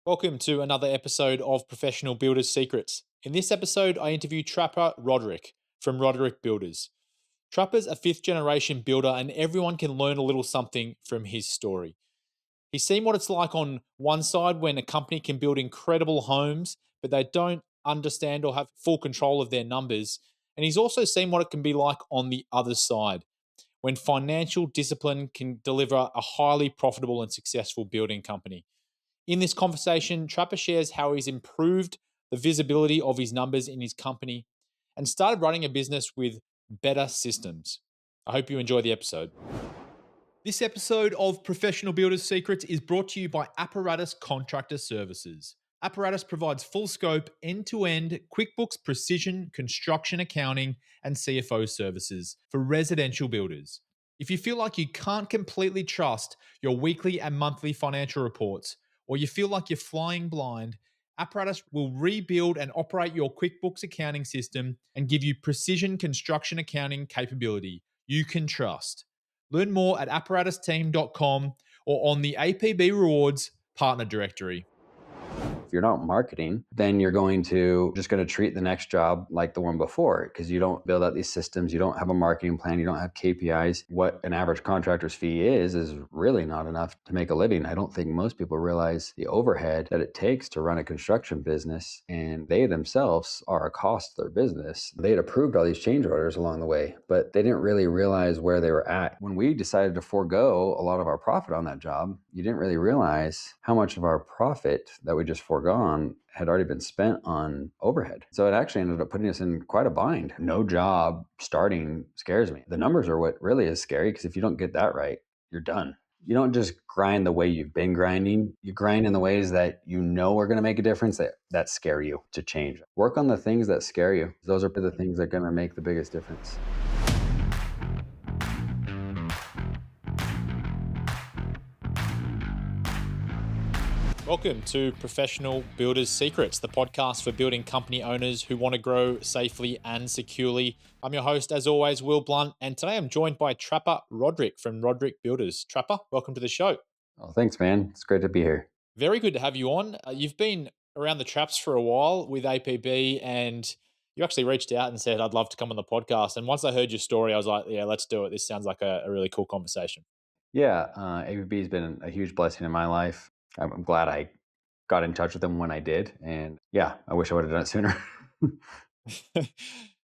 Welcome to another episode of Professional Builders Secrets. In this episode, I interview Trapper Roderick from Roderick Builders. Trapper's a fifth generation builder, and everyone can learn a little something from his story. He's seen what it's like on one side when a company can build incredible homes, but they don't understand or have full control of their numbers. And he's also seen what it can be like on the other side when financial discipline can deliver a highly profitable and successful building company. In this conversation, Trapper shares how he's improved the visibility of his numbers in his company and started running a business with better systems. I hope you enjoy the episode. This episode of Professional Builders Secrets is brought to you by Apparatus Contractor Services. Apparatus provides full scope, end to end QuickBooks precision construction accounting and CFO services for residential builders. If you feel like you can't completely trust your weekly and monthly financial reports, or you feel like you're flying blind, Apparatus will rebuild and operate your QuickBooks accounting system and give you precision construction accounting capability you can trust. Learn more at apparatusteam.com or on the APB Rewards partner directory. If you're not marketing, then you're going to treat the next job like the one before because you don't build out these systems, you don't have a marketing plan, you don't have KPIs. What an average contractor's fee is really not enough to make a living. I don't think most people realize the overhead that it takes to run a construction business, and they themselves are a cost to their business. They had approved all these change orders along the way, but they didn't really realize where they were at. When we decided to forego a lot of our profit on that job, you didn't really realize how much of our profit that we just foregone had already been spent on overhead. So it actually ended up putting us in quite a bind. No job starting scares me. The numbers are what really is scary, because if you don't get that right, you're done. You don't just grind the way you've been grinding. You grind in the ways that you know are going to make a difference, that scare you to change. Work on the things that scare you. Those are the things that are going to make the biggest difference. Welcome to Professional Builders Secrets, the podcast for building company owners who want to grow safely and securely. I'm your host, as always, Will Blunt, and today I'm joined by Trapper Roderick from Roderick Builders. Trapper, welcome to the show. Oh, thanks, man. It's great to be here. Very good to have you on. You've been around the traps for a while with APB, and you actually reached out and said, I'd love to come on the podcast. And once I heard your story, I was like, yeah, let's do it. This sounds like a really cool conversation. Yeah, APB has been a huge blessing in my life. I'm glad I got in touch with them when I did. And yeah, I wish I would have done it sooner.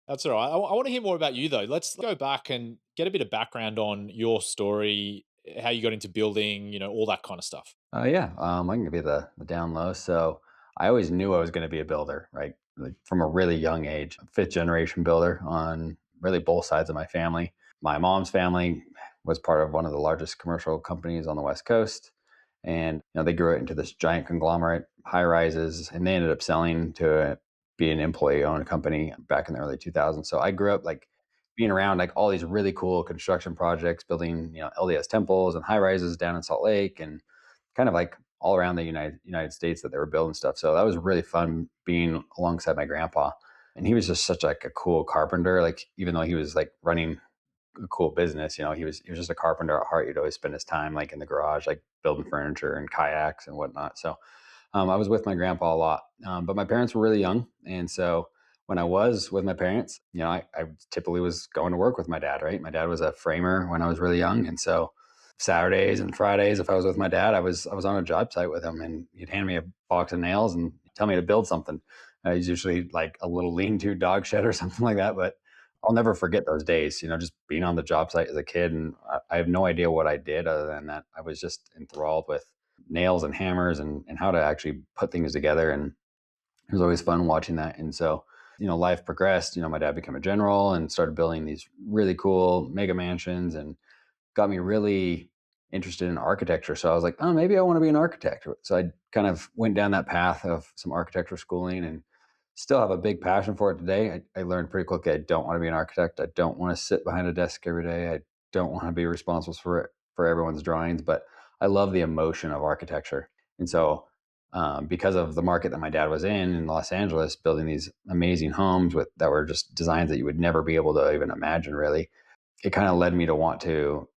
That's all right. I want to hear more about you, though. Let's go back and get a bit of background on your story, how you got into building, all that kind of stuff. I can give you the down low. So I always knew I was going to be a builder, right? Like from a really young age, fifth generation builder on really both sides of my family. My mom's family was part of one of the largest commercial companies on the West Coast. And they grew it into this giant conglomerate, high rises, and they ended up selling to be an employee-owned company back in the early 2000s. So I grew up like being around like all these really cool construction projects, building LDS temples and high rises down in Salt Lake, and kind of like all around the United States that they were building stuff. So that was really fun being alongside my grandpa, and he was just such like a cool carpenter. Like even though he was like running a cool business. He was just a carpenter at heart. He'd always spend his time like in the garage, like building furniture and kayaks and whatnot. So I was with my grandpa a lot, but my parents were really young, and so when I was with my parents, I typically was going to work with my dad. Right, my dad was a framer when I was really young, and so Saturdays and Fridays, if I was with my dad, I was on a job site with him, and he'd hand me a box of nails and tell me to build something. He's usually like a little lean-to dog shed or something like that, but I'll never forget those days, just being on the job site as a kid. And I have no idea what I did other than that I was just enthralled with nails and hammers and how to actually put things together. And it was always fun watching that. And so, life progressed. My dad became a general and started building these really cool mega mansions and got me really interested in architecture. So I was like, oh, maybe I want to be an architect. So I kind of went down that path of some architecture schooling and still have a big passion for it today. I learned pretty quickly I don't want to be an architect. I don't want to sit behind a desk every day. I don't want to be responsible for everyone's drawings, but I love the emotion of architecture. And so because of the market that my dad was in Los Angeles, building these amazing homes that were just designs that you would never be able to even imagine, really, it kind of led me to want to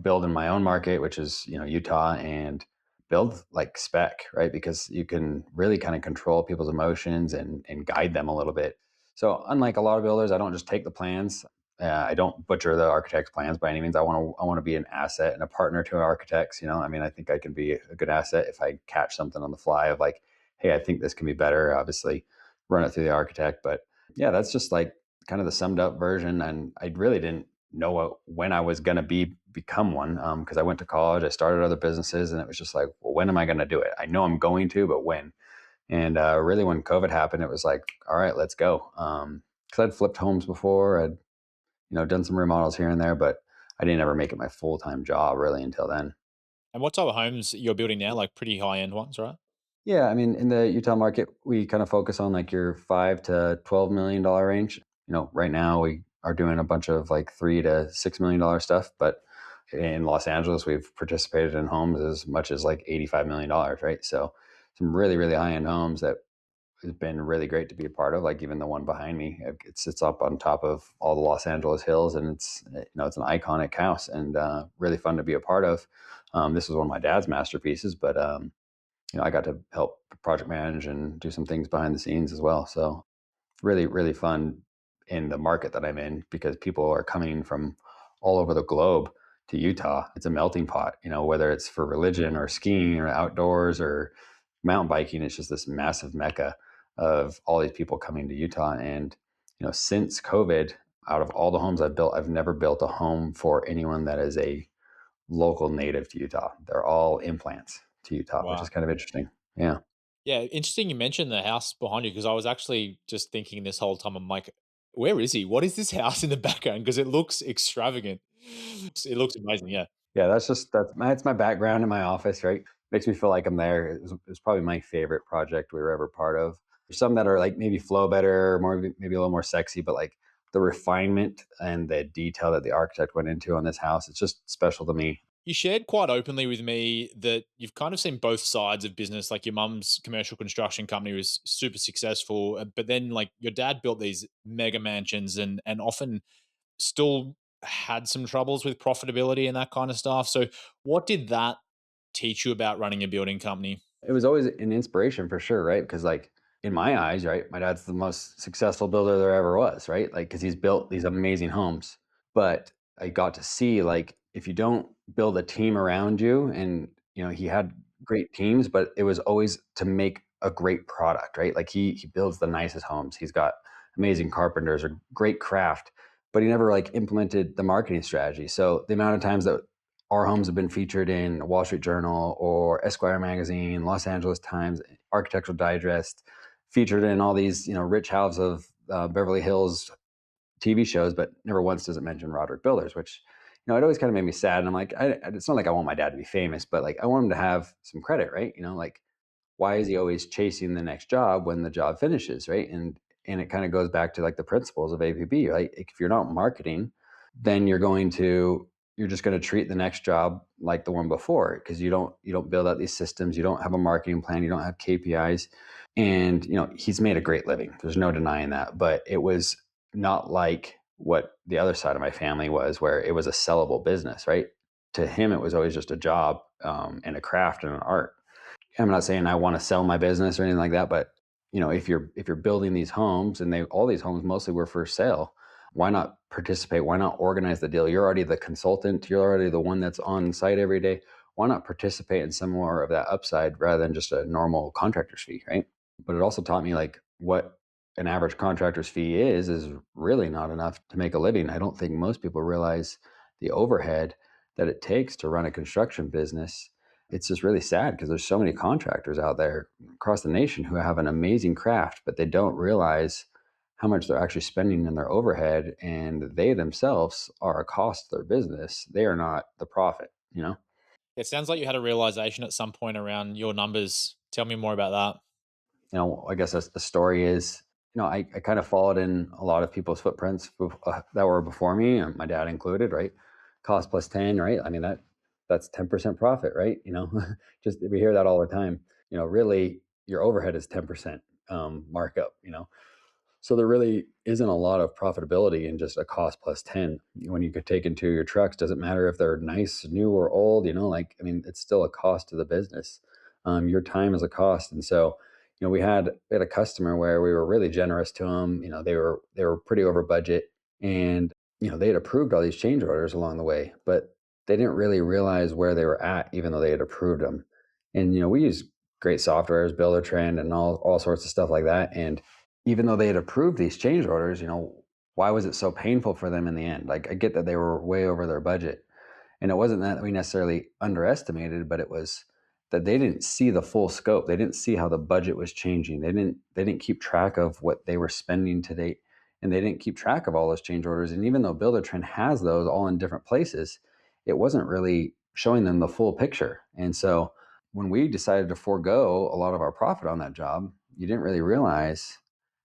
build in my own market, which is Utah, and build like spec, right? Because you can really kind of control people's emotions and guide them a little bit. So unlike a lot of builders, I don't just take the plans. I don't butcher the architect's plans by any means. I want to be an asset and a partner to architects. I mean, I think I can be a good asset if I catch something on the fly of like, hey, I think this can be better. Obviously, run it through the architect. But yeah, that's just like kind of the summed up version. And I really didn't know when I was going to become one, because I went to college, I started other businesses, and it was just like, well, when am I going to do it? I know I'm going to, but when? And really, when COVID happened, it was like, all right, let's go. Because I'd flipped homes before, I'd done some remodels here and there, but I didn't ever make it my full time job really until then. And what type of homes you're building now? Like pretty high end ones, right? Yeah, I mean, in the Utah market, we kind of focus on like your $5 to $12 million range. Right now we are doing a bunch of like $3 to $6 million stuff, but in Los Angeles, we've participated in homes as much as like $85 million, right? So some really, really high end homes that has been really great to be a part of. Like even the one behind me, it sits up on top of all the Los Angeles hills, and it's an iconic house and really fun to be a part of. This was one of my dad's masterpieces, but I got to help project manage and do some things behind the scenes as well. So really, really fun in the market that I'm in because people are coming from all over the globe to Utah. It's a melting pot, whether it's for religion or skiing or outdoors or mountain biking. It's just this massive mecca of all these people coming to Utah. And, since COVID, out of all the homes I've built, I've never built a home for anyone that is a local native to Utah. They're all implants to Utah, which is Wow. kind of interesting. Yeah. Yeah, interesting you mentioned the house behind you because I was actually just thinking this whole time, I'm like, where is he? What is this house in the background? Because it looks extravagant. It looks amazing. Yeah. Yeah, that's my background in my office, right? Makes me feel like I'm there. It was probably my favorite project we were ever part of. There's some that are like maybe flow better, more maybe a little more sexy, but like the refinement and the detail that the architect went into on this house, it's just special to me. You shared quite openly with me that you've kind of seen both sides of business. Like your mum's commercial construction company was super successful, but then like your dad built these mega mansions and often still had some troubles with profitability and that kind of stuff. So, what did that teach you about running a building company? It was always an inspiration for sure, right? Because like in my eyes, right, my dad's the most successful builder there ever was, right? Like because he's built these amazing homes. But I got to see like if you don't build a team around you, and he had great teams, but it was always to make a great product, right? Like he builds the nicest homes. He's got amazing carpenters or great craft, but he never like implemented the marketing strategy. So the amount of times that our homes have been featured in Wall Street Journal or Esquire magazine, Los Angeles Times, Architectural Digest, featured in all these rich houses of Beverly Hills TV shows, but never once does it mention Roderick Builders, which it always kind of made me sad. And I'm like, it's not like I want my dad to be famous, but like I want him to have some credit, right? Like why is he always chasing the next job when the job finishes, right? And it kind of goes back to like the principles of APB, right? If you're not marketing, then you're just going to treat the next job like the one before because you don't build out these systems, you don't have a marketing plan, you don't have KPIs. And he's made a great living, there's no denying that, but it was not like what the other side of my family was, where it was a sellable business, right? To him it was always just a job, and a craft and an art. I'm not saying I want to sell my business or anything like that, but if you're building these homes, and all these homes mostly were for sale, why not participate? Why not organize the deal? You're already the consultant. You're already the one that's on site every day. Why not participate in some more of that upside rather than just a normal contractor's fee, right? But it also taught me like what an average contractor's fee is really not enough to make a living. I don't think most people realize the overhead that it takes to run a construction business. It's just really sad because there's so many contractors out there across the nation who have an amazing craft, but they don't realize how much they're actually spending in their overhead, and they themselves are a cost to their business. They are not the profit. It sounds like you had a realization at some point around your numbers. Tell me more about that. I guess the story is, I kind of followed in a lot of people's footprints that were before me, and my dad included, right? Cost plus 10, right? I mean, that's 10% profit, right? Just we hear that all the time. Really, your overhead is 10% markup. So there really isn't a lot of profitability in just a cost plus 10 when you could take into your trucks. Doesn't matter if they're nice, new, or old, like, I mean, it's still a cost to the business. Your time is a cost. And so, we had a customer where we were really generous to them. They were pretty over budget, and, they had approved all these change orders along the way, but they didn't really realize where they were at, even though they had approved them. And, we use great softwares, Builder Trend, and all sorts of stuff like that. And even though they had approved these change orders, why was it so painful for them in the end? Like, I get that they were way over their budget. And it wasn't that we necessarily underestimated, but it was that they didn't see the full scope. They didn't see how the budget was changing. They didn't keep track of what they were spending to date. And they didn't keep track of all those change orders. And even though Builder Trend has those all in different places, it wasn't really showing them the full picture. And so when we decided to forego a lot of our profit on that job, you didn't really realize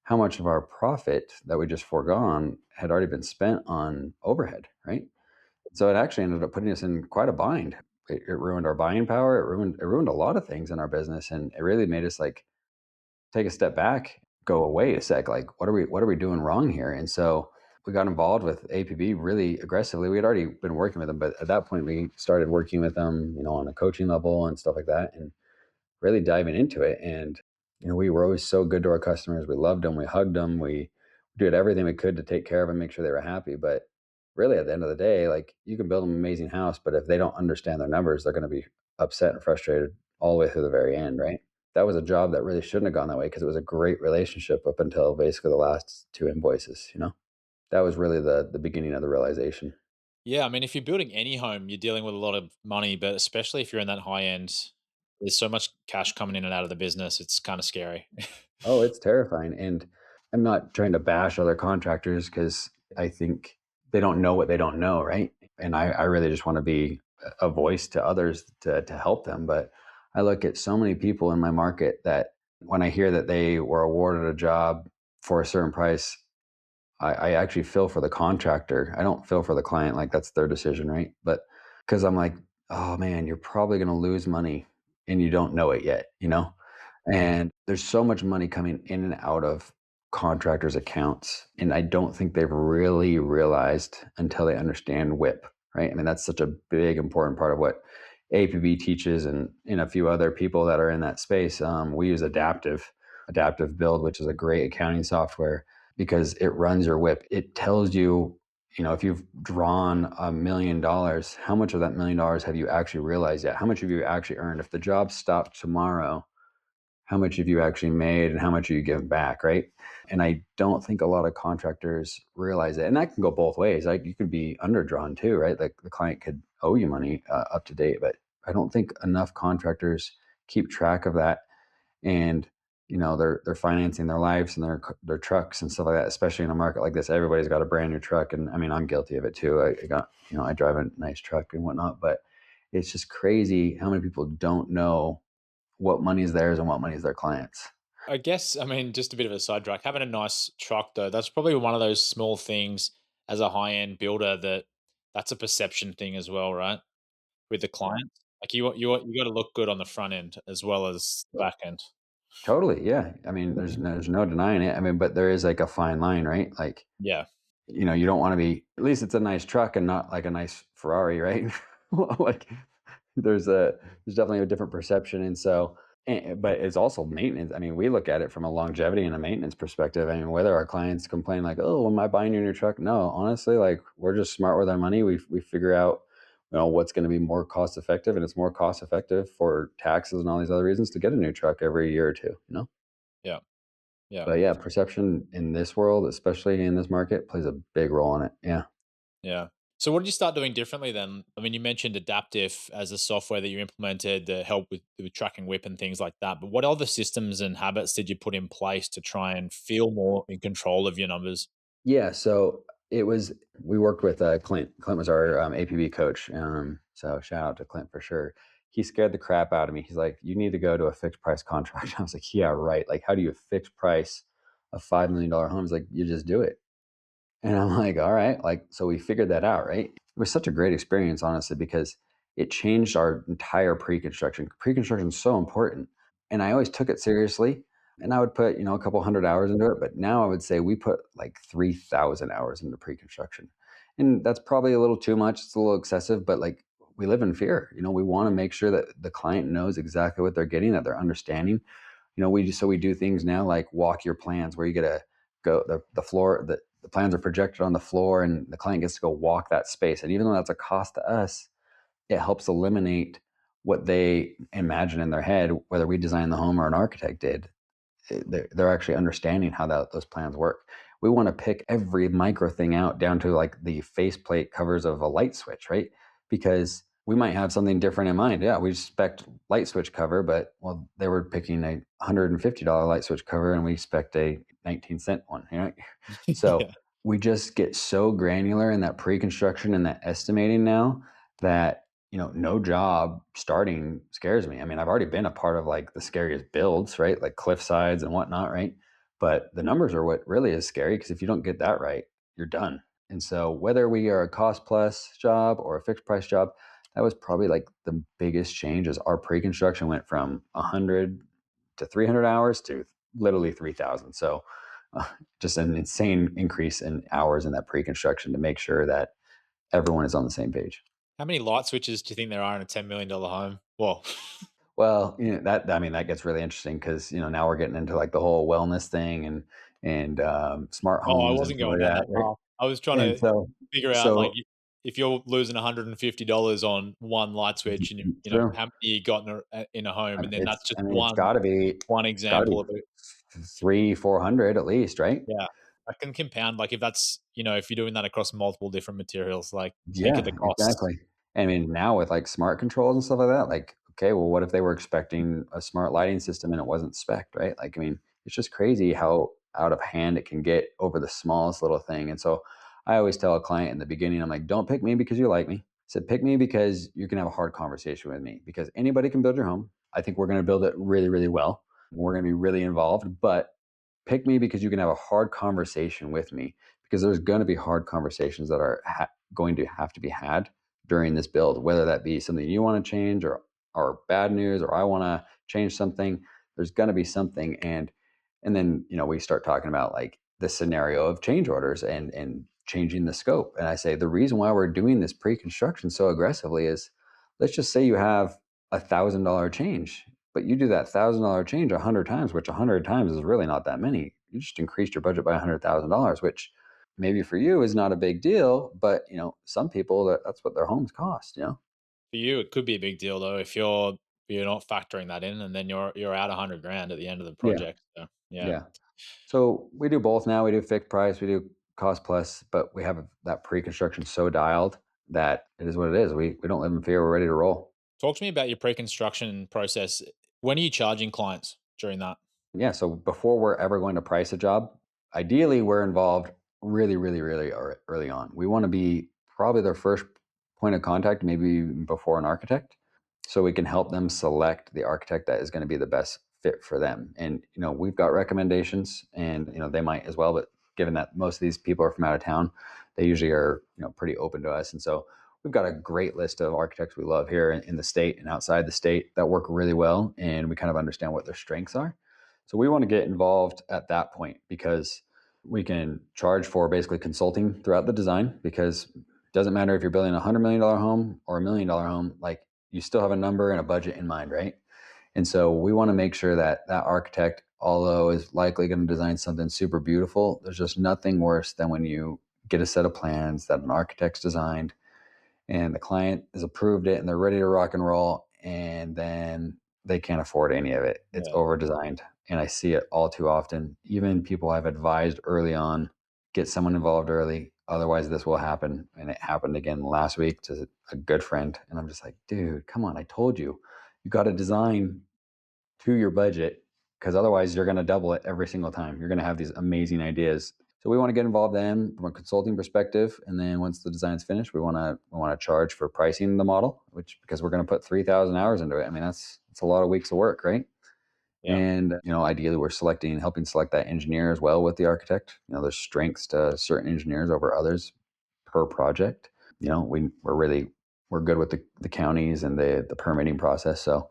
how much of our profit that we just foregone had already been spent on overhead, right? So it actually ended up putting us in quite a bind. It ruined our buying power. It ruined a lot of things in our business, and it really made us like take a step back, go away a sec. Like, what are we doing wrong here? And so we got involved with APB really aggressively. We had already been working with them, but at that point we started working with them, on a coaching level and stuff like that. And really diving into it. And, we were always so good to our customers. We loved them. We hugged them. We did everything we could to take care of them, make sure they were happy. But really, at the end of the day, like, you can build them an amazing house, but if they don't understand their numbers, they're going to be upset and frustrated all the way through the very end, right? That was a job that really shouldn't have gone that way because it was a great relationship up until basically the last two invoices. That was really the beginning of the realization. Yeah, I mean, if you're building any home, you're dealing with a lot of money, but especially if you're in that high end, there's so much cash coming in and out of the business. It's kind of scary. Oh, it's terrifying, and I'm not trying to bash other contractors because I think they don't know what they don't know, right? And I really just wanna be a voice to others to help them, but I look at so many people in my market that when I hear that they were awarded a job for a certain price, I actually feel for the contractor. I don't feel for the client, like, that's their decision, right? But because 'cause I'm like, "Oh, man, you're probably gonna lose money, and you don't know it yet," you know? And there's so much money coming in and out of contractors' accounts, and I don't think they've really realized until they understand WIP, right? I mean, that's such a big, important part of what APB teaches, and a few other people that are in that space. We use Adaptive Build, which is a great accounting software because it runs your WIP. It tells you, if you've drawn $1 million, how much of that $1 million have you actually realized yet? How much have you actually earned? If the job stopped tomorrow, how much have you actually made and how much are you giving back, right? And I don't think a lot of contractors realize it. And that can go both ways. Like, you could be underdrawn too, right? Like, the client could owe you money up to date, but I don't think enough contractors keep track of that. And they're financing their lives and their trucks and stuff like that. Especially in a market like this, everybody's got a brand new truck, and I mean, I'm guilty of it too. I drive a nice truck and whatnot, but it's just crazy how many people don't know what money is theirs and what money is their clients. I guess, I mean, just a bit of a sidetrack. Having a nice truck, though, that's probably one of those small things as a high end builder that's a perception thing as well, right? With the clients, like you got to look good on the front end as well as the back end. Totally, yeah. I mean, there's no denying it. I mean, but there is like a fine line, right? Like, Yeah, you don't want to be. At least it's a nice truck and not like a nice Ferrari, right? Like, there's a there's definitely a different perception, and so, but it's also maintenance. I mean, we look at it from a longevity and a maintenance perspective. I mean, whether our clients complain like, "Oh, am I buying your new truck?" No, honestly, like, we're just smart with our money. We figure out, what's going to be more cost effective, and it's more cost effective for taxes and all these other reasons to get a new truck every year or two. yeah, yeah, But yeah, perception in this world, especially in this market, plays a big role in it. Yeah. yeah. So what did you start doing differently then? I mean, you mentioned Adaptive as a software that you implemented to help with tracking WIP and things like that. But what other systems and habits did you put in place to try and feel more in control of your numbers? Yeah, so we worked with Clint. Clint was our APB coach. So shout out to Clint for sure. He scared the crap out of me. He's like, "You need to go to a fixed price contract." I was like, "Yeah, right. Like, how do you fix price a $5 million home?" He's like, "You just do it." And I'm like, "All right." Like, so we figured that out, right? It was such a great experience, honestly, because it changed our entire pre-construction. Pre-construction is so important, and I always took it seriously. And I would put, a couple hundred hours into it, but now I would say we put like 3,000 hours into pre-construction. And that's probably a little too much. It's a little excessive, but like we live in fear. We want to make sure that the client knows exactly what they're getting, that they're understanding. We do things now like walk your plans where you get to go the floor, the plans are projected on the floor and the client gets to go walk that space. And even though that's a cost to us, it helps eliminate what they imagine in their head, whether we design the home or an architect did. They're actually understanding how those plans work. We want to pick every micro thing out down to like the faceplate covers of a light switch, right? Because we might have something different in mind. Yeah, we spec light switch cover, but well, they were picking a $150 light switch cover, and we spec a 19-cent one. So Yeah. we just get so granular in that pre-construction and that estimating now that no job starting scares me. I mean, I've already been a part of like the scariest builds, right? Like cliff sides and whatnot, right? But the numbers are what really is scary because if you don't get that right, you're done. And so whether we are a cost plus job or a fixed price job, that was probably like the biggest change is our pre-construction went from 100 to 300 hours to literally 3,000. So uh, just an insane increase in hours in that pre-construction to make sure that everyone is on the same page. How many light switches do you think there are in a $10 million home? Well, Well, that I mean that gets really interesting because now we're getting into like the whole wellness thing and smart oh, I homes and wasn't stuff going like down that, that right? path. I was trying And to so figure out like so if you're losing $150 on one light switch, and true. how many you got in a home, and then that's just I mean one it's got to be example of it. 300-400 at least, right? Yeah, I can compound like if that's if you're doing that across multiple different materials, like think of Yeah, the costs. exactly. I mean, now with like smart controls and stuff like that, like, okay, well, what if they were expecting a smart lighting system and it wasn't spec, right? Like, I mean, it's just crazy how out of hand it can get over the smallest little thing. And so I always tell a client in the beginning, I'm like, don't pick me because you like me. I said, pick me because you can have a hard conversation with me because anybody can build your home. I think we're going to build it really, really well. We're going to be really involved, but pick me because you can have a hard conversation with me because there's going to be hard conversations that are going to have to be had during this build, whether that be something you want to change or bad news, or I want to change something. There's going to be something, and then we start talking about like the scenario of change orders and changing the scope. And I say the reason why we're doing this pre-construction so aggressively is, let's just say you have $1,000 change, but you do that $1,000 change 100 times, which 100 times is really not that many. You just increased your budget by $100,000, which maybe for you is not a big deal, but some people that's what their homes cost. For you, it could be a big deal though if you're not factoring that in, and then you're out 100 grand at the end of the Yeah, project. So yeah. yeah. So we do both now. We do fixed price, we do cost plus, but we have that pre-construction so dialed that it is what it is. We don't live in fear. We're ready to roll. Talk to me about your pre-construction process. When are you charging clients during that? Yeah. So before we're ever going to price a job, ideally we're involved really, really, really early on. We want to be probably their first point of contact, maybe even before an architect, so we can help them select the architect that is going to be the best fit for them. And we've got recommendations, and they might as well. But given that most of these people are from out of town, they usually are pretty open to us. And so we've got a great list of architects we love here in the state and outside the state that work really well, and we kind of understand what their strengths are. So we want to get involved at that point because we can charge for basically consulting throughout the design, because it doesn't matter if you're building $100 million home or $1 million home, like you still have a number and a budget in mind, right? And so we want to make sure that that architect, although is likely going to design something super beautiful, there's just nothing worse than when you get a set of plans that an architect's designed and the client has approved it and they're ready to rock and roll, and then they can't afford any of it. It's Yeah. over designed. And I see it all too often. Even people I've advised early on, get someone involved early. Otherwise, this will happen. And it happened again last week to a good friend. And I'm just like, dude, come on. I told you, you got to design to your budget because otherwise you're going to double it every single time. You're going to have these amazing ideas. So we want to get involved then from a consulting perspective, and then once the design's finished, we want to charge for pricing the model, which because we're going to put 3,000 hours into it. I mean that's a lot of weeks of work, right? Yeah. And ideally we're helping select that engineer as well with the architect. There's strengths to certain engineers over others per project. We're really we're good with the counties and the permitting process. So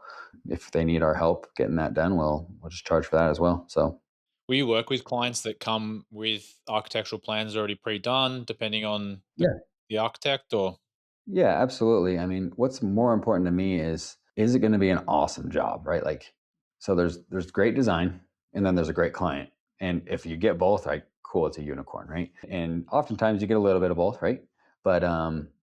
if they need our help getting that done, we'll just charge for that as well. So Will you work with clients that come with architectural plans already pre-done, depending on yeah, the architect, or yeah, absolutely. I mean, what's more important to me is it going to be an awesome job, right? Like, so there's great design, and then there's a great client, and if you get both, like, cool, it's a unicorn, right? And oftentimes you get a little bit of both, right? But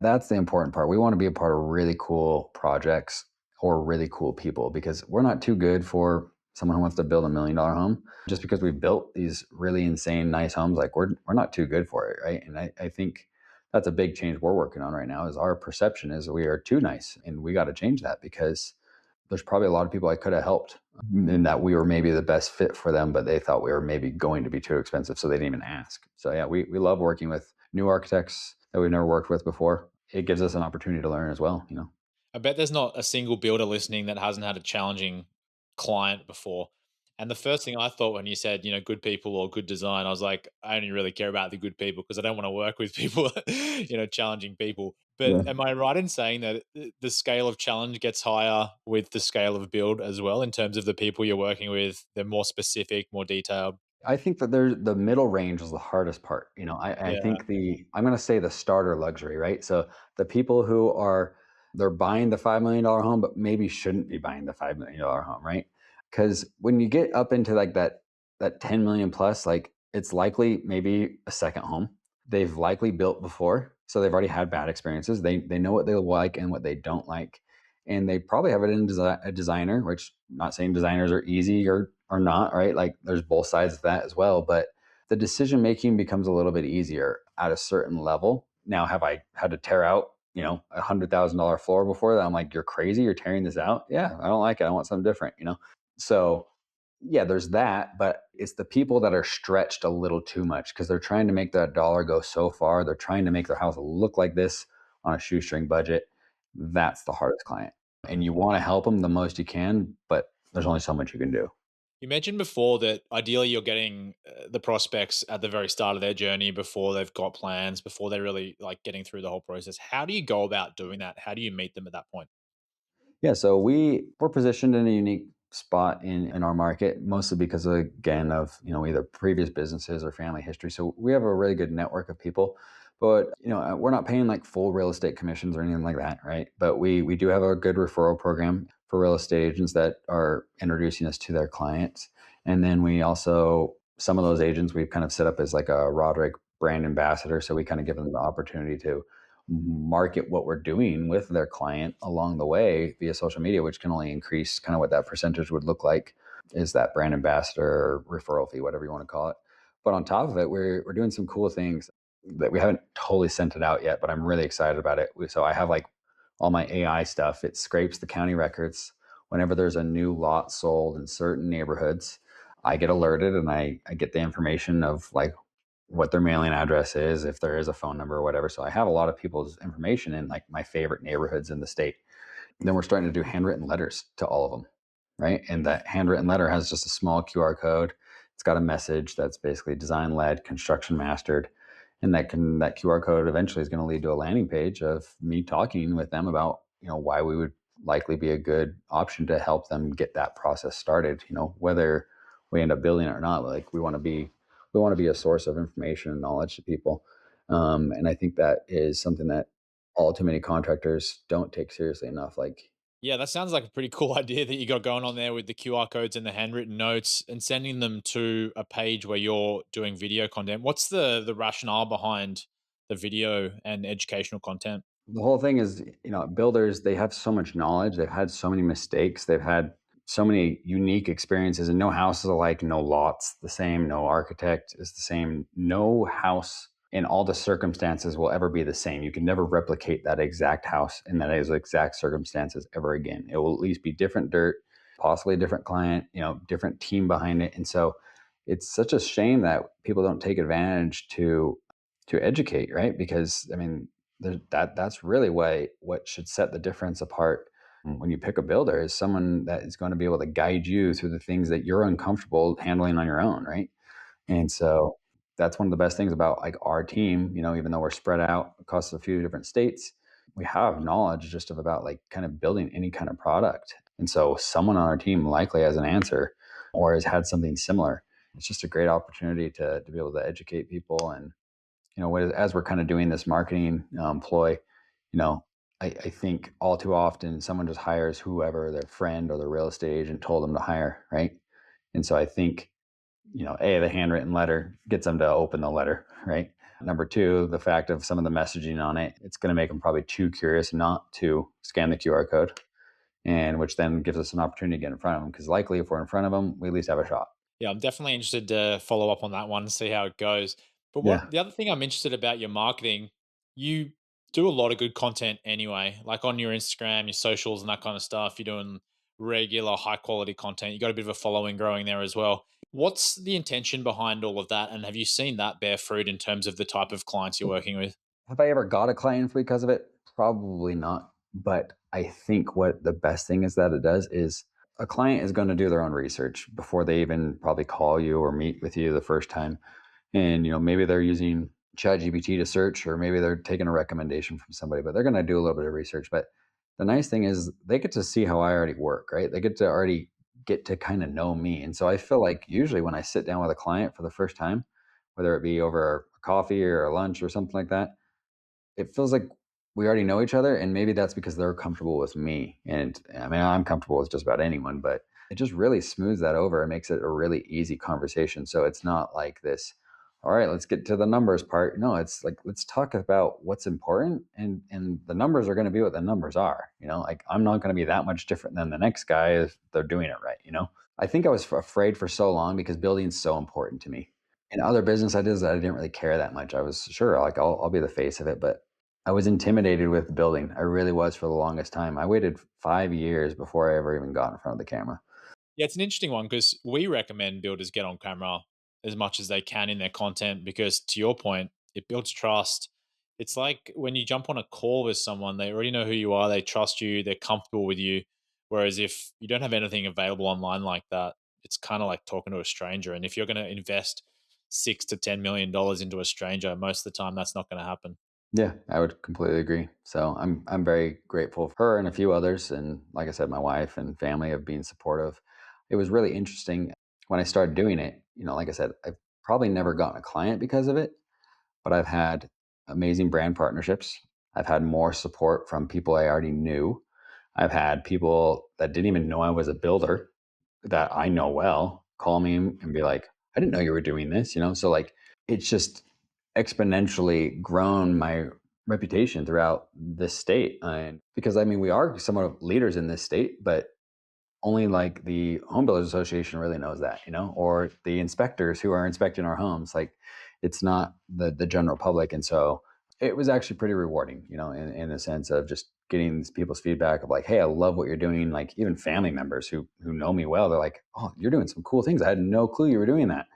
that's the important part. We want to be a part of really cool projects or really cool people because we're not too good for someone who wants to build $1 million home just because we built these really insane nice homes. Like we're not too good for it, right? And I think that's a big change we're working on right now is our perception is we are too nice and we got to change that because there's probably a lot of people I could have helped in that we were maybe the best fit for them, but they thought we were maybe going to be too expensive. So they didn't even ask. So yeah, we love working with new architects that we've never worked with before. It gives us an opportunity to learn as well, you know? I bet there's not a single builder listening that hasn't had a challenging client before. And the first thing I thought when you said, good people or good design, I was like, I only really care about the good people because I don't want to work with people, challenging people. But Yeah. am I right in saying that the scale of challenge gets higher with the scale of build as well, in terms of the people you're working with? They're more specific, more detailed. I think that there's the middle range is the hardest part. You know, I Yeah. think I'm going to say the starter luxury, right? So the people who are they're buying the $5 million home, but maybe shouldn't be buying the $5 million home, right? Because when you get up into like that 10 million plus, like it's likely maybe a second home. They've likely built before, so they've already had bad experiences. They know what they like and what they don't like, and they probably have it in a designer. Which I'm not saying designers are easy or not, right? Like there's both sides of that as well, but the decision making becomes a little bit easier at a certain level. Now, have I had to tear out, $100,000 floor before that? I'm like, you're crazy, you're tearing this out. Yeah, I don't like it. I want something different. So yeah, there's that, but it's the people that are stretched a little too much because they're trying to make that dollar go so far. They're trying to make their house look like this on a shoestring budget. That's the hardest client. And you want to help them the most you can, but there's only so much you can do. You mentioned before that ideally you're getting the prospects at the very start of their journey before they've got plans, before they're really like getting through the whole process. How do you go about doing that? How do you meet them at that point? Yeah, so we're positioned in a unique spot in our market, mostly because again of either previous businesses or family history. So we have a really good network of people, but we're not paying like full real estate commissions or anything like that, right? But we do have a good referral program for real estate agents that are introducing us to their clients, and then we also some of those agents we've kind of set up as like a Roderick brand ambassador, so we kind of give them the opportunity to market what we're doing with their client along the way via social media, which can only increase kind of what that percentage would look like is that brand ambassador or referral fee, whatever you want to call it. But on top of it, we're doing some cool things that we haven't totally sent it out yet, but I'm really excited about it. So I have like all my AI stuff. It scrapes the county records whenever there's a new lot sold in certain neighborhoods. I get alerted and I get the information of like what their mailing address is, if there is a phone number or whatever. So I have a lot of people's information in like my favorite neighborhoods in the state. And then we're starting to do handwritten letters to all of them, right? And that handwritten letter has just a small QR code. It's got a message that's basically design led, construction mastered, and that QR code eventually is going to lead to a landing page of me talking with them about why we would likely be a good option to help them get that process started. Whether we end up building it or not, like we want to be a source of information and knowledge to people. And I think that is something that all too many contractors don't take seriously enough. Like, Yeah, that sounds like a pretty cool idea that you got going on there with the QR codes and the handwritten notes and sending them to a page where you're doing video content. What's the rationale behind the video and educational content? the whole thing is, builders, they have so much knowledge. They've had so many mistakes. They've had so many unique experiences, and no house is alike, no lot's the same, no architect is the same. No house in all the circumstances will ever be the same. You can never replicate that exact house in that exact circumstances ever again. It will at least be different dirt, possibly a different client, different team behind it. And so it's such a shame that people don't take advantage to educate, right? Because I mean, that's really what should set the difference apart when you pick a builder is someone that is going to be able to guide you through the things that you're uncomfortable handling on your own, right? And so that's one of the best things about like our team, even though we're spread out across a few different states, we have knowledge just of about like kind of building any kind of product. And so someone on our team likely has an answer or has had something similar. It's just a great opportunity to be able to educate people. And, as we're kind of doing this marketing ploy, I think all too often someone just hires whoever their friend or their real estate agent told them to hire. Right. And so I think, the handwritten letter gets them to open the letter. Right. Number two, the fact of some of the messaging on it, it's going to make them probably too curious not to scan the QR code, and which then gives us an opportunity to get in front of them. Because likely, if we're in front of them, we at least have a shot. Yeah, I'm definitely interested to follow up on that one and see how it goes. But Yeah. what the other thing I'm interested about your marketing, you do a lot of good content anyway, like on your Instagram, your socials, and that kind of stuff. You're doing regular high quality content. You got a bit of a following growing there as well. What's the intention behind all of that? And have you seen that bear fruit in terms of the type of clients you're working with? Have I ever got a client because of it? Probably not. But I think what the best thing is that it does is a client is going to do their own research before they even probably call you or meet with you the first time. And maybe they're using ChatGPT to search, or maybe they're taking a recommendation from somebody, but they're going to do a little bit of research. But the nice thing is they get to see how I already work, right? They get to already get to kind of know me. And so I feel like usually when I sit down with a client for the first time, whether it be over a coffee or a lunch or something like that, it feels like we already know each other, and maybe that's because they're comfortable with me, and I mean, I'm comfortable with just about anyone, but it just really smooths that over and makes it a really easy conversation. So it's not like this, all right, let's get to the numbers part. No, it's like, let's talk about what's important, and the numbers are going to be what the numbers are. Like, I'm not going to be that much different than the next guy if they're doing it right. I think I was afraid for so long because building's so important to me. In other business ideas, I didn't really care that much. I was sure, like, I'll be the face of it, but I was intimidated with building. I really was for the longest time. I waited 5 years before I ever even got in front of the camera. Yeah, it's an interesting one because we recommend builders get on camera as much as they can in their content because, to your point, it builds trust. It's like when you jump on a call with someone, they already know who you are, they trust you, they're comfortable with you. Whereas if you don't have anything available online like that, it's kind of like talking to a stranger. And if you're going to invest $6 to $10 million into a stranger, most of the time that's not going to happen. Yeah, I would completely agree. So I'm very grateful for her and a few others, and like I said, my wife and family have been supportive. It was really interesting when I started doing it. Like I said, I've probably never gotten a client because of it, but I've had amazing brand partnerships. I've had more support from people I already knew. I've had people that didn't even know I was a builder that I know well call me and be like, I didn't know you were doing this. So like, it's just exponentially grown my reputation throughout this state. And because I mean, we are somewhat of leaders in this state, but only like the home builders association really knows that, or the inspectors who are inspecting our homes. Like, it's not the general public. And so it was actually pretty rewarding, in the sense of just getting these people's feedback of like, hey, I love what you're doing. Like, even family members who know me well, they're like, oh, you're doing some cool things. I had no clue you were doing that.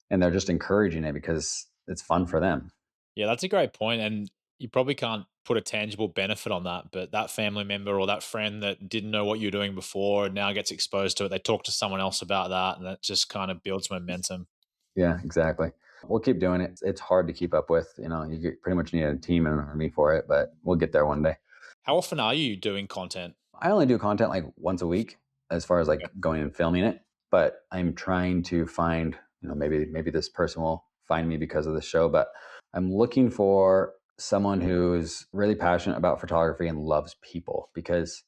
And they're just encouraging it because it's fun for them. Yeah, that's a great point, and you probably can't put a tangible benefit on that, but that family member or that friend that didn't know what you're doing before now gets exposed to it. They talk to someone else about that, and that just kind of builds momentum. Yeah, exactly. We'll keep doing it. It's hard to keep up with. Pretty much need a team and an army for it, but we'll get there one day. How often are you doing content? I only do content like once a week as far as Yeah. like going and filming it, but I'm trying to find, maybe this person will find me because of the show, but I'm looking for someone who's really passionate about photography and loves people, because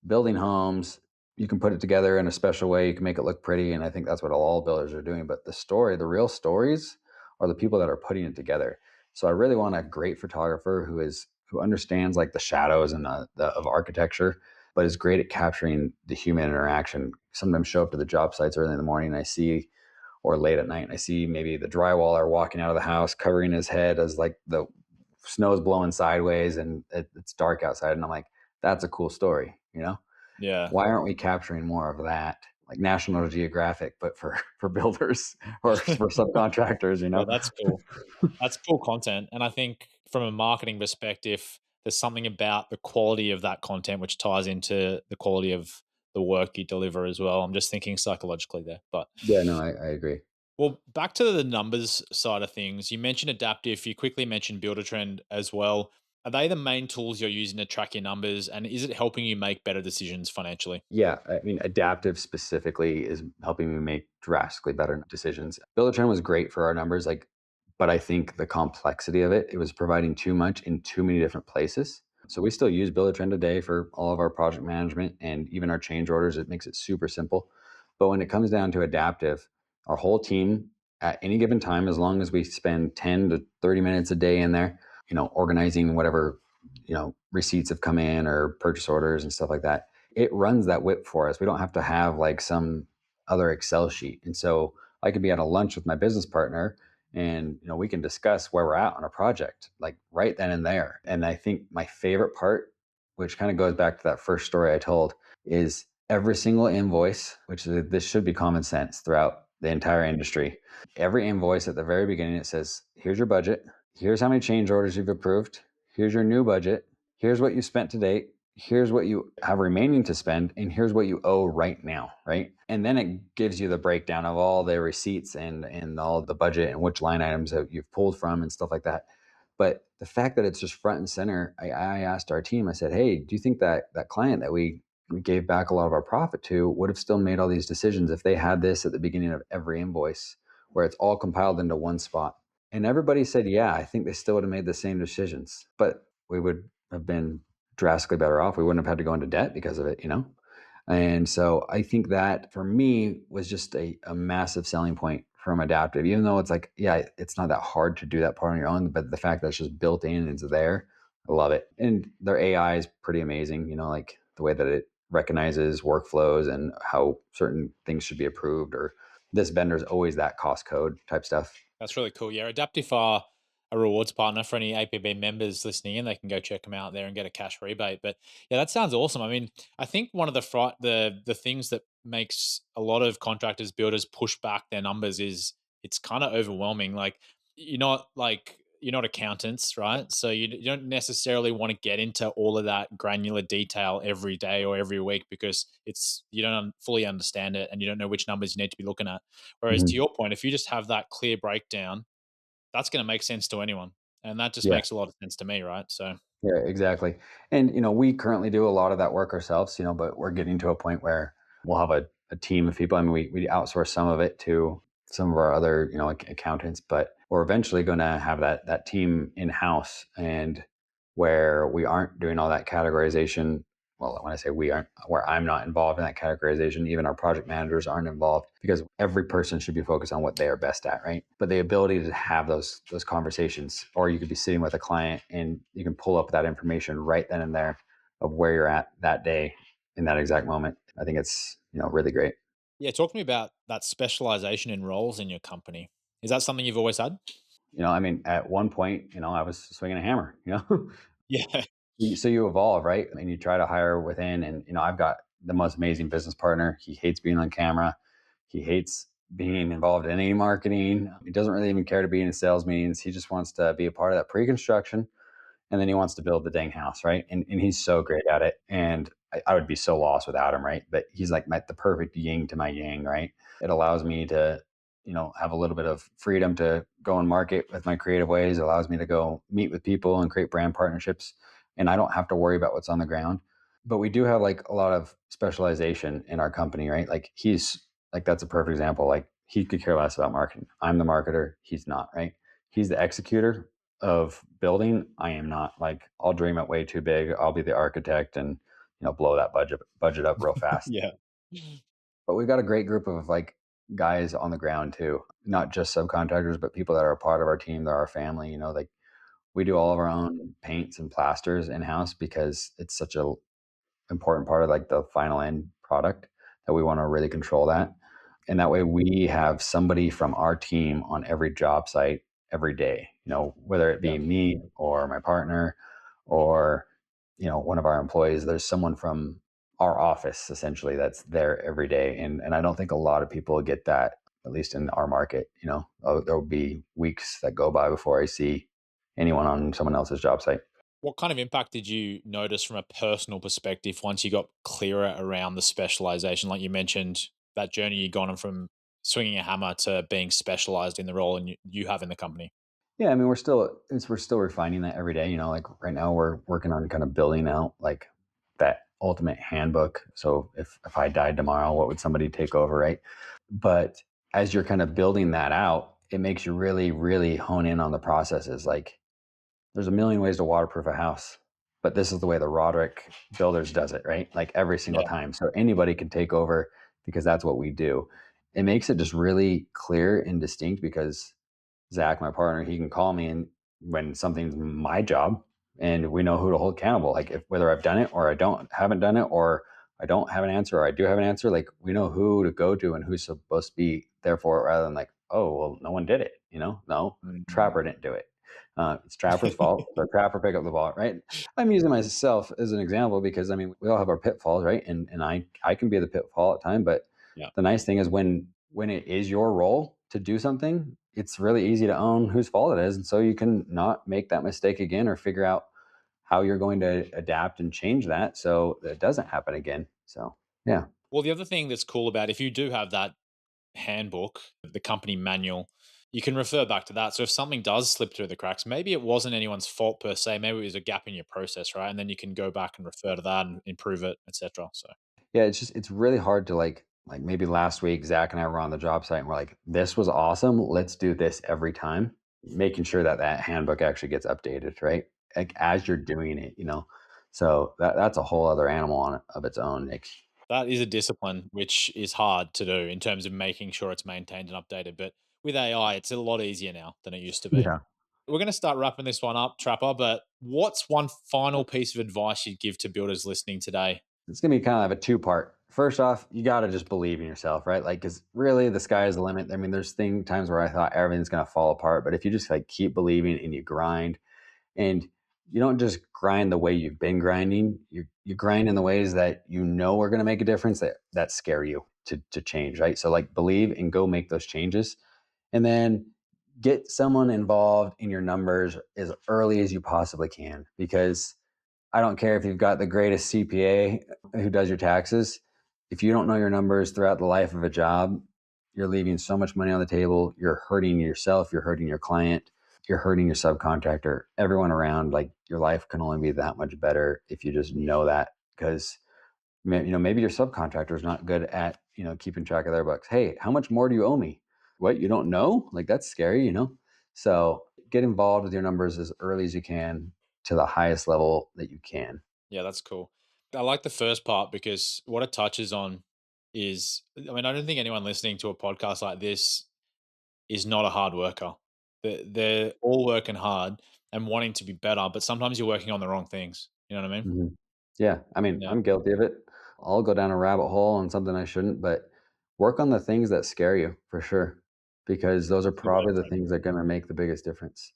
building homes, you can put it together in a special way, you can make it look pretty, and I think that's what all builders are doing. But the real stories, are the people that are putting it together. So I really want a great photographer who understands like the shadows and of architecture, but is great at capturing the human interaction. Sometimes show up to the job sites early in the morning, and I see, or late at night, and I see maybe the drywaller walking out of the house, covering his head as like the snow's blowing sideways and it's dark outside, and I'm like, that's a cool story. Yeah. Why aren't we capturing more of that, like National Geographic, but for builders or for subcontractors? Yeah, that's cool. That's cool content, and I think from a marketing perspective, there's something about the quality of that content which ties into the quality of the work you deliver as well. I'm just thinking psychologically there, but Yeah, no, I agree. well, back to the numbers side of things. You mentioned adaptive. You quickly mentioned Builder Trend as well. Are they the main tools you're using to track your numbers? And is it helping you make better decisions financially? Yeah, I mean, adaptive specifically is helping me make drastically better decisions. Builder Trend was great for our numbers, like, but I think the complexity of it, it was providing too much in too many different places. So we still use Builder Trend today for all of our project management and even our change orders. It makes it super simple. But when it comes down to adaptive, our whole team at any given time, as long as we spend 10 to 30 minutes a day in there, organizing whatever, receipts have come in or purchase orders and stuff like that, it runs that whip for us. We don't have to have like some other Excel sheet. And so I could be at a lunch with my business partner and we can discuss where we're at on a project like right then and there. And I think my favorite part, which kind of goes back to that first story I told, is every single invoice, which is, this should be common sense throughout the entire industry. Every invoice at the very beginning, it says, here's your budget. Here's how many change orders you've approved. Here's your new budget. Here's what you spent to date. Here's what you have remaining to spend, and here's what you owe right now, right? And then it gives you the breakdown of all the receipts and all the budget and which line items that you've pulled from and stuff like that. But the fact that it's just front and center, I asked our team, I said, hey, do you think that client that we gave back a lot of our profit to would have still made all these decisions if they had this at the beginning of every invoice where it's all compiled into one spot? And everybody said, yeah, I think they still would have made the same decisions, but we would have been drastically better off. We wouldn't have had to go into debt because of it. And so I think that for me was just a massive selling point from adaptive, even though it's like, yeah, it's not that hard to do that part on your own, but the fact that it's just built in and it's there, I love it. And their AI is pretty amazing, like the way that it recognizes workflows and how certain things should be approved, or this vendor's always that cost code type stuff. That's really cool. Yeah, Adaptive are a rewards partner for any APB members listening in. They can go check them out there and get a cash rebate. But yeah, that sounds awesome. I mean, I think one of the things that makes a lot of contractors, builders push back their numbers is it's kind of overwhelming. Like you're not accountants, right? So you don't necessarily want to get into all of that granular detail every day or every week because it's you don't fully understand it and you don't know which numbers you need to be looking at. Whereas to Mhm. your point, if you just have that clear breakdown, that's going to make sense to anyone. And that just Yeah. makes a lot of sense to me, right? So, Yeah, exactly. And we currently do a lot of that work ourselves, but we're getting to a point where we'll have a team of people. I mean, we outsource some of it to some of our other, accountants, but we're eventually going to have that team in house, and where we aren't doing all that categorization. Well, when I say we aren't, where I'm not involved in that categorization, even our project managers aren't involved, because every person should be focused on what they are best at, right? But the ability to have those conversations, or you could be sitting with a client and you can pull up that information right then and there of where you're at that day in that exact moment. I think it's really great. yeah, talk to me about that specialization in roles in your company. Is that something you've always had? I mean, at one point, I was swinging a hammer. Yeah. So you evolve, right? And you try to hire within. And I've got the most amazing business partner. He hates being on camera. He hates being involved in any marketing. He doesn't really even care to be in sales meetings. He just wants to be a part of that pre-construction, and then he wants to build the dang house, right? And he's so great at it. And I would be so lost without him, right? But he's like the perfect yin to my yang, right? It allows me to, have a little bit of freedom to go and market with my creative ways. It allows me to go meet with people and create brand partnerships. And I don't have to worry about what's on the ground. But we do have like a lot of specialization in our company, right? Like he's like, that's a perfect example. Like he could care less about marketing. I'm the marketer. He's not, right? He's the executor of building. I am not. Like I'll dream it way too big. I'll be the architect and blow that budget up real fast. Yeah. But we've got a great group of like guys on the ground too, not just subcontractors, but people that are a part of our team. They're our family. Like we do all of our own paints and plasters in house because it's such a important part of like the final end product that we want to really control that. And that way we have somebody from our team on every job site every day, whether it Yeah. be me or my partner or, one of our employees, there's someone from our office essentially that's there every day. And I don't think a lot of people get that, at least in our market. There'll be weeks that go by before I see anyone on someone else's job site. What kind of impact did you notice from a personal perspective once you got clearer around the specialization? Like you mentioned, that journey you've gone on from swinging a hammer to being specialized in the role and you have in the company. Yeah, I mean, we're still refining that every day. Like right now, we're working on kind of building out like that ultimate handbook. So if I died tomorrow, what would somebody take over, right? But as you're kind of building that out, it makes you really, really hone in on the processes. Like there's a million ways to waterproof a house, but this is the way the Roderick Builders does it, right? Like every single Yeah. time. So anybody can take over because that's what we do. It makes it just really clear and distinct because Zach, my partner, he can call me and when something's my job and we know who to hold accountable. Like if whether I've done it or I don't haven't done it or I don't have an answer or I do have an answer, like we know who to go to and who's supposed to be there for it rather than like, oh well, no one did it. No, Mhm. Trapper didn't do it. It's Trapper's fault. So Trapper pick up the ball, right? I'm using myself as an example because I mean we all have our pitfalls, right? And I can be the pitfall at time, but Yeah. the nice thing is when it is your role to do something, it's really easy to own whose fault it is. And so you can not make that mistake again or figure out how you're going to adapt and change that so that it doesn't happen again. So, yeah. Well, the other thing that's cool about if you do have that handbook, the company manual, you can refer back to that. So if something does slip through the cracks, maybe it wasn't anyone's fault per se. Maybe it was a gap in your process, right? And then you can go back and refer to that and improve it, etc. So Yeah. It's really hard to like maybe last week, Zach and I were on the job site and we're like, this was awesome. Let's do this every time. Making sure that that handbook actually gets updated, right? Like as you're doing it. So that's a whole other animal on it of its own. Like, that is a discipline which is hard to do in terms of making sure it's maintained and updated. But with AI, it's a lot easier now than it used to be. yeah. We're going to start wrapping this one up, Trapper. But what's one final piece of advice you'd give to builders listening today? It's gonna be kind of a two-part. First off, you gotta just believe in yourself, right? Like, because really, the sky is the limit. I mean, there's times where I thought everything's gonna fall apart, but if you just like keep believing and you grind, and you don't just grind the way you've been grinding, you grind in the ways that you know are gonna make a difference that scare you to change, right? So like, believe and go make those changes, and then get someone involved in your numbers as early as you possibly can because I don't care if you've got the greatest CPA who does your taxes. If you don't know your numbers throughout the life of a job, you're leaving so much money on the table. You're hurting yourself. You're hurting your client. You're hurting your subcontractor. Everyone around. Like your life can only be that much better if you just know that. Because maybe your subcontractor is not good at keeping track of their books. Hey, how much more do you owe me? What, you don't know? Like that's scary. So get involved with your numbers as early as you can to the highest level that you can. Yeah, that's cool. I like the first part because what it touches on is, I mean, I don't think anyone listening to a podcast like this is not a hard worker. They're all working hard and wanting to be better, but sometimes you're working on the wrong things. You know what I mean? Mhm. Yeah, I mean, Yeah, I'm guilty of it. I'll go down a rabbit hole on something I shouldn't, but work on the things that scare you for sure, because those are that's a good way to probably the frame it. things that are going to make the biggest difference.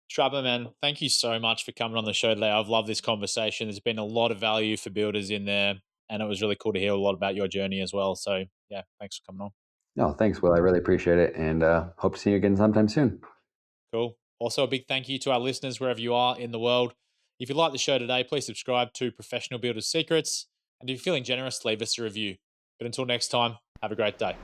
Trapper, man, thank you so much for coming on the show today. I've loved this conversation. There's been a lot of value for builders in there, and it was really cool to hear a lot about your journey as well. So, yeah, thanks for coming on. No, thanks, Will. I really appreciate it, and hope to see you again sometime soon. Cool. Also, a big thank you to our listeners wherever you are in the world. If you like the show today, please subscribe to Professional Builders Secrets. And if you're feeling generous, leave us a review. But until next time, have a great day.